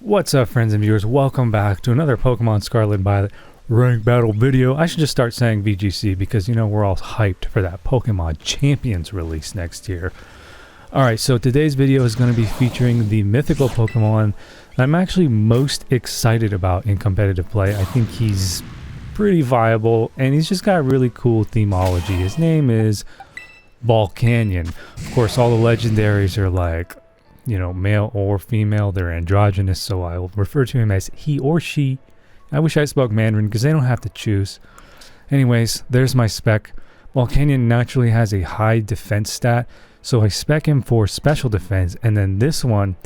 What's up, friends and viewers? Welcome back to another Pokemon Scarlet Violet Rank Battle video. I should just start saying VGC because, you know, we're all hyped for that Pokemon Champions release next year. Alright, so today's video is going to be featuring the mythical Pokemon that I'm actually most excited about in competitive play. I think he's pretty viable, and he's just got really cool themology. His name is Volcanion. Of course, all the legendaries are like, you know, male or female. They're androgynous, so I'll refer to him as he or she. I wish I spoke Mandarin because they don't have to choose. Anyways, there's my spec. Volcanion naturally has a high defense stat, so I spec him for special defense, and then this one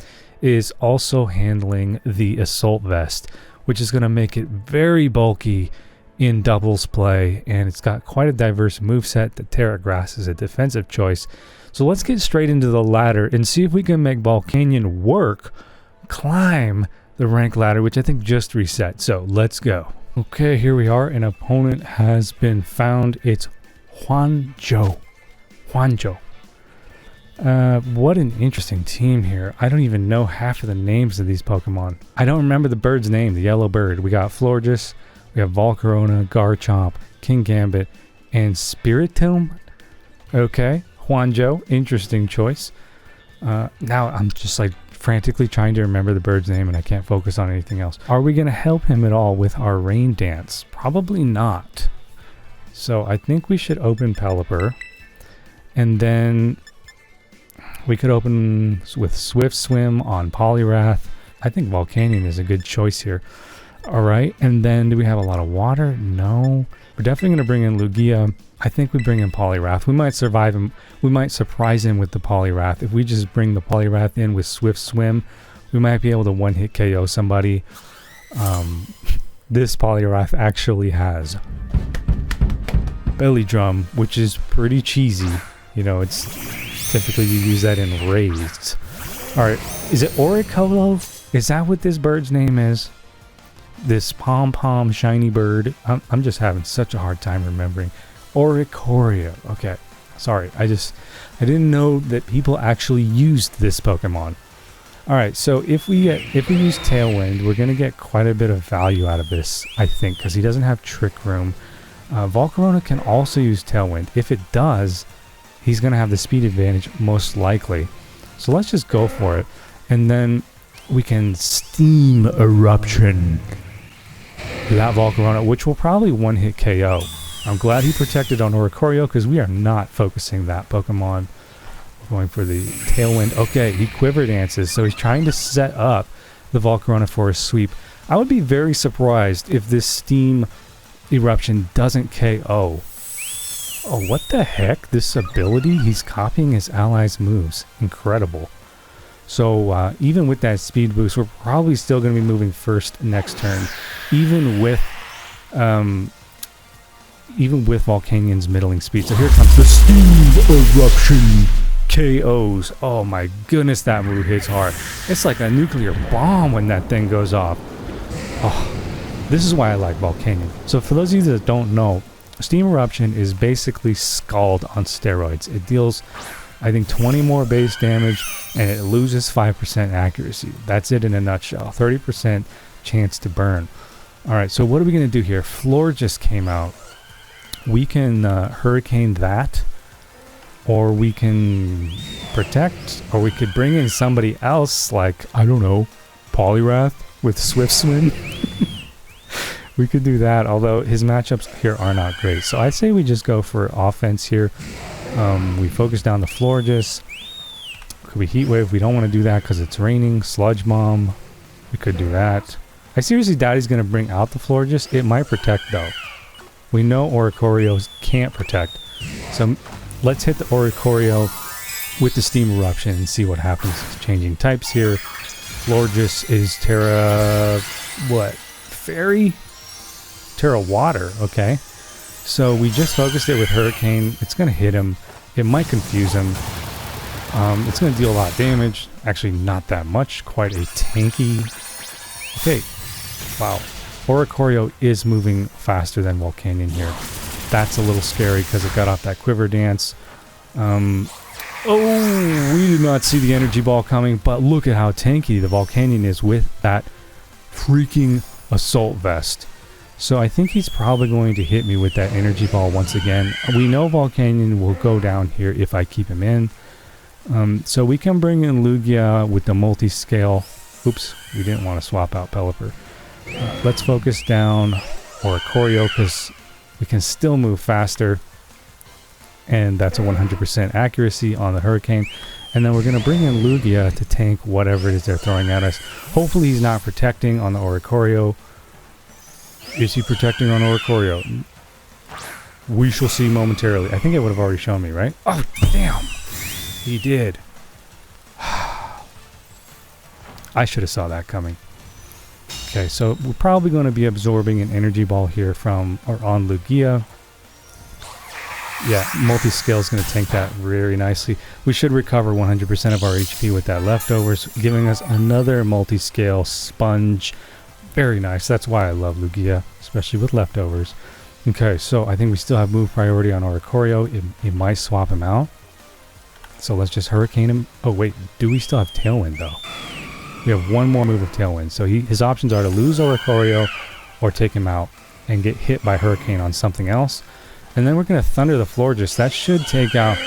is also handling the assault vest, which is going to make it very bulky in doubles play, and it's got quite a diverse moveset. The Terra Grass is a defensive choice. So let's get straight into the ladder and see if we can make Volcanion work, climb the rank ladder, which I think just reset. So let's go. Okay, here we are. An opponent has been found. It's Juanjo. What an interesting team here. I don't even know half of the names of these Pokemon. I don't remember the bird's name, the yellow bird. We got Florges, we have Volcarona, Garchomp, King Gambit, and Spiritomb. Okay. Juanjo, interesting choice. Now I'm just like frantically trying to remember the bird's name and I can't focus on anything else. Are we going to help him at all with our rain dance? Probably not. So I think we should open Pelipper, and then we could open with Swift Swim on Poliwrath. I think Volcanion is a good choice here. Alright, and then do we have a lot of water? No. We're definitely going to bring in Lugia. I think we bring in Poliwrath. We might survive him. We might surprise him with the Poliwrath. If we just bring the Poliwrath in with Swift Swim, we might be able to one-hit KO somebody. This Poliwrath actually has Belly Drum, which is pretty cheesy. You know, it's typically you use that in raids. Alright, is it OHKOs? Is that what this bird's name is? This pom-pom shiny bird. I'm just having such a hard time remembering. OHKOs. Okay, sorry. I didn't know that people actually used this Pokemon. All right, so if we use Tailwind, we're gonna get quite a bit of value out of this, I think, because he doesn't have Trick Room. Volcarona can also use Tailwind. If it does, he's gonna have the speed advantage most likely. So let's just go for it, and then we can Steam Eruption that Volcarona, which will probably one-hit KO. I'm glad he protected on OHKOs because we are not focusing that Pokemon. Going for the Tailwind. Okay, he Quiver Dances, so he's trying to set up the Volcarona for a sweep. I would be very surprised if this Steam Eruption doesn't KO. Oh, what the heck? This ability? He's copying his allies' moves. Incredible. So even with that speed boost, we're probably still going to be moving first next turn, even with Volcanion's middling speed. So here comes the Steam Eruption KOs. Oh my goodness, that move hits hard. It's like a nuclear bomb when that thing goes off. Oh, this is why I like Volcanion. So for those of you that don't know, Steam Eruption is basically Scald on steroids. It deals, I think, 20 more base damage, and it loses 5% accuracy. That's it in a nutshell. 30% chance to burn. Alright, so what are we going to do here? Floor just came out. We can Hurricane that, or we can Protect, or we could bring in somebody else, like, I don't know, Poliwrath with Swift Swim. We could do that, although his matchups here are not great. So I say we just go for offense here. We focus down the Florges. Could we Heat Wave? We don't want to do that because it's raining. Sludge Bomb. We could do that. I seriously doubt he's going to bring out the Florges. It might Protect, though. We know OHKOs can't Protect. So let's hit the OHKOs with the Steam Eruption and see what happens. Changing types here. Florges is Terra... what? Fairy? Terra Water. Okay. So we just focused it with Hurricane. It's going to hit him. It might confuse him. It's going to deal a lot of damage. Actually, not that much. Quite a tanky... Okay. Wow. OHKOs is moving faster than Volcanion here. That's a little scary because it got off that Quiver Dance. Oh, we did not see the energy ball coming, but look at how tanky the Volcanion is with that freaking assault vest. So I think he's probably going to hit me with that energy ball once again. We know Volcanion will go down here if I keep him in. So we can bring in Lugia with the multi-scale. Oops, we didn't want to swap out Pelipper. Let's focus down OHKO because we can still move faster. And that's a 100% accuracy on the Hurricane. And then we're going to bring in Lugia to tank whatever it is they're throwing at us. Hopefully he's not protecting on the OHKO. Is he protecting on OHKO? We shall see momentarily. I think it would have already shown me, right? Oh, damn. He did. I should have saw that coming. Okay, so we're probably going to be absorbing an energy ball here from or on Lugia. Yeah, multi-scale is going to tank that very nicely. We should recover 100% of our HP with that leftovers, giving us another multi-scale sponge. Very nice. That's why I love Lugia, especially with leftovers. Okay, so I think we still have move priority on OHKO. It might swap him out. So let's just Hurricane him. Oh wait, do we still have Tailwind though? We have one more move of Tailwind. So his options are to lose OHKO or take him out and get hit by Hurricane on something else. And then we're going to Thunder the Florges. That should take out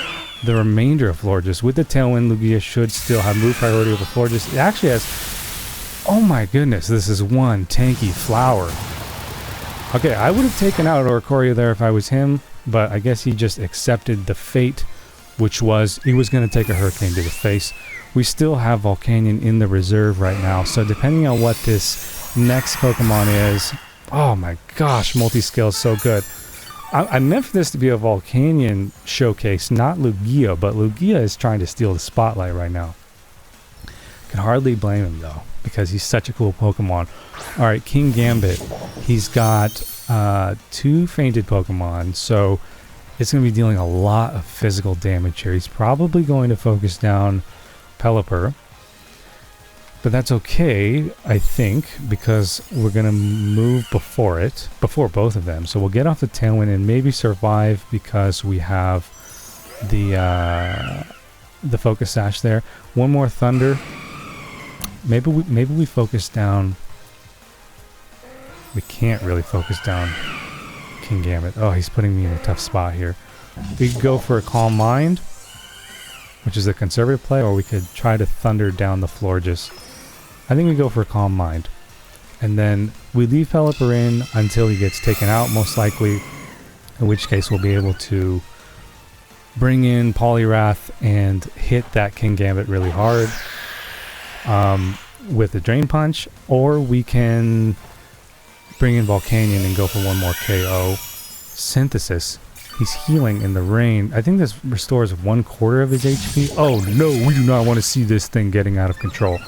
the remainder of Florges. With the Tailwind, Lugia should still have move priority over Florges. It actually has... Oh my goodness, this is one tanky flower. Okay, I would have taken out OHKO there if I was him, but I guess he just accepted the fate, which was he was going to take a Hurricane to the face. We still have Volcanion in the reserve right now, so depending on what this next Pokemon is... Oh my gosh, multi-scale is so good. I meant for this to be a Volcanion showcase, not Lugia, but Lugia is trying to steal the spotlight right now. Can hardly blame him though, because he's such a cool Pokemon. Alright, King Gambit. He's got 2 fainted Pokemon, so it's going to be dealing a lot of physical damage here. He's probably going to focus down Pelipper. But that's okay, I think, because we're going to move before both of them. So we'll get off the Tailwind and maybe survive because we have the Focus Sash there. One more Thunder. Maybe we focus down... We can't really focus down King Gambit. Oh, he's putting me in a tough spot here. We could go for a Calm Mind, which is a conservative play, or we could try to Thunder down the Florges. I think we go for a Calm Mind. And then we leave Pelipper in until he gets taken out, most likely. In which case we'll be able to bring in Poliwrath and hit that King Gambit really hard with the Drain Punch. Or we can bring in Volcanion and go for one more KO. Synthesis. He's healing in the rain. I think this restores 1/4 of his HP. Oh no, we do not want to see this thing getting out of control.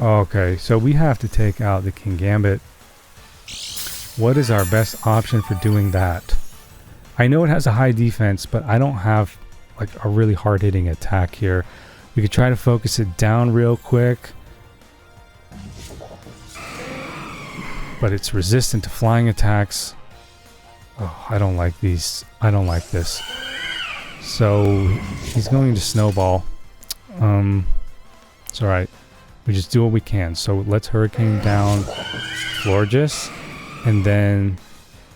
Okay, so we have to take out the King Gambit. What is our best option for doing that? I know it has a high defense, but I don't have like a really hard-hitting attack here. We could try to focus it down real quick. But it's resistant to flying attacks. Oh, I don't like these. I don't like this. So he's going to Snowball. It's alright. We just do what we can. So let's Hurricane down Florges, and then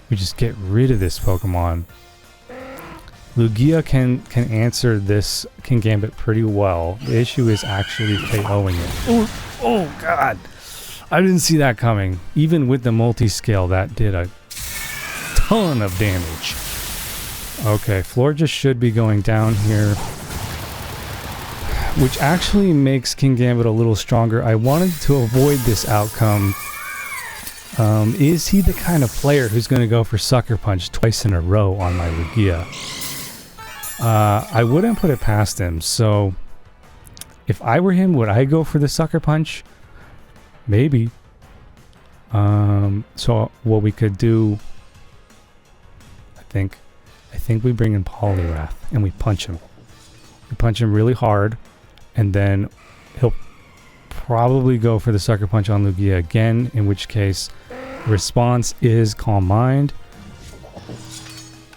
we just get rid of this Pokemon. Lugia can answer this King Gambit pretty well. The issue is actually KOing it. Oh god! I didn't see that coming. Even with the multi-scale, that did a ton of damage. Okay, Florges should be going down here, which actually makes King Gambit a little stronger. I wanted to avoid this outcome. Is he the kind of player who's going to go for Sucker Punch twice in a row on my Lugia? I wouldn't put it past him. So if I were him, would I go for the Sucker Punch? Maybe. So what we could do, I think we bring in Poliwrath and we punch him. We punch him really hard. And then he'll probably go for the Sucker Punch on Lugia again, in which case response is Calm Mind.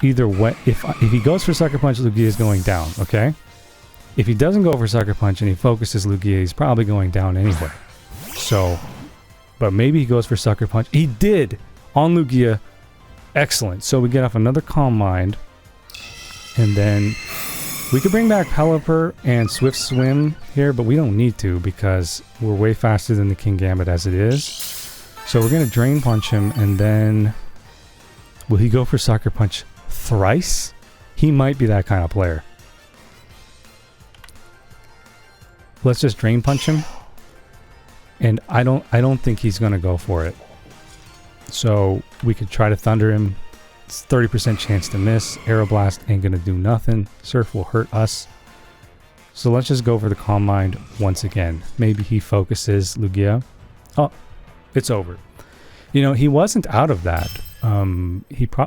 Either way, if he goes for Sucker Punch, Lugia is going down, okay? If he doesn't go for Sucker Punch and he focuses Lugia, he's probably going down anyway. So, but maybe he goes for Sucker Punch. He did on Lugia. Excellent. So we get off another Calm Mind. And then we could bring back Pelipper and Swift Swim here, but we don't need to because we're way faster than the King Gambit as it is. So we're going to Drain Punch him, and then will he go for Sucker Punch thrice? He might be that kind of player. Let's just Drain Punch him. And I don't think he's going to go for it. So we could try to Thunder him. It's 30% chance to miss. Aeroblast ain't going to do nothing. Surf will hurt us. So let's just go for the Calm Mind once again. Maybe he focuses Lugia. Oh, it's over. You know, he wasn't out of that.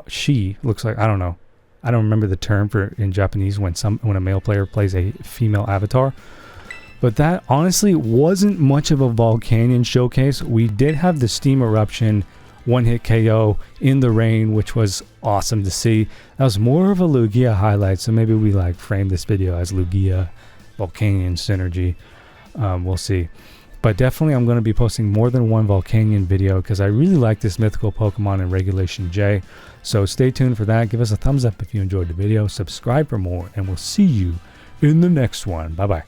She looks like, I don't know. I don't remember the term for in Japanese when a male player plays a female avatar. But that honestly wasn't much of a Volcanion showcase. We did have the Steam Eruption one-hit KO in the rain, which was awesome to see. That was more of a Lugia highlight, so maybe we like frame this video as Lugia Volcanion synergy. We'll see. But definitely I'm going to be posting more than one Volcanion video because I really like this mythical Pokemon in Regulation J. So stay tuned for that. Give us a thumbs up if you enjoyed the video. Subscribe for more, and we'll see you in the next one. Bye-bye.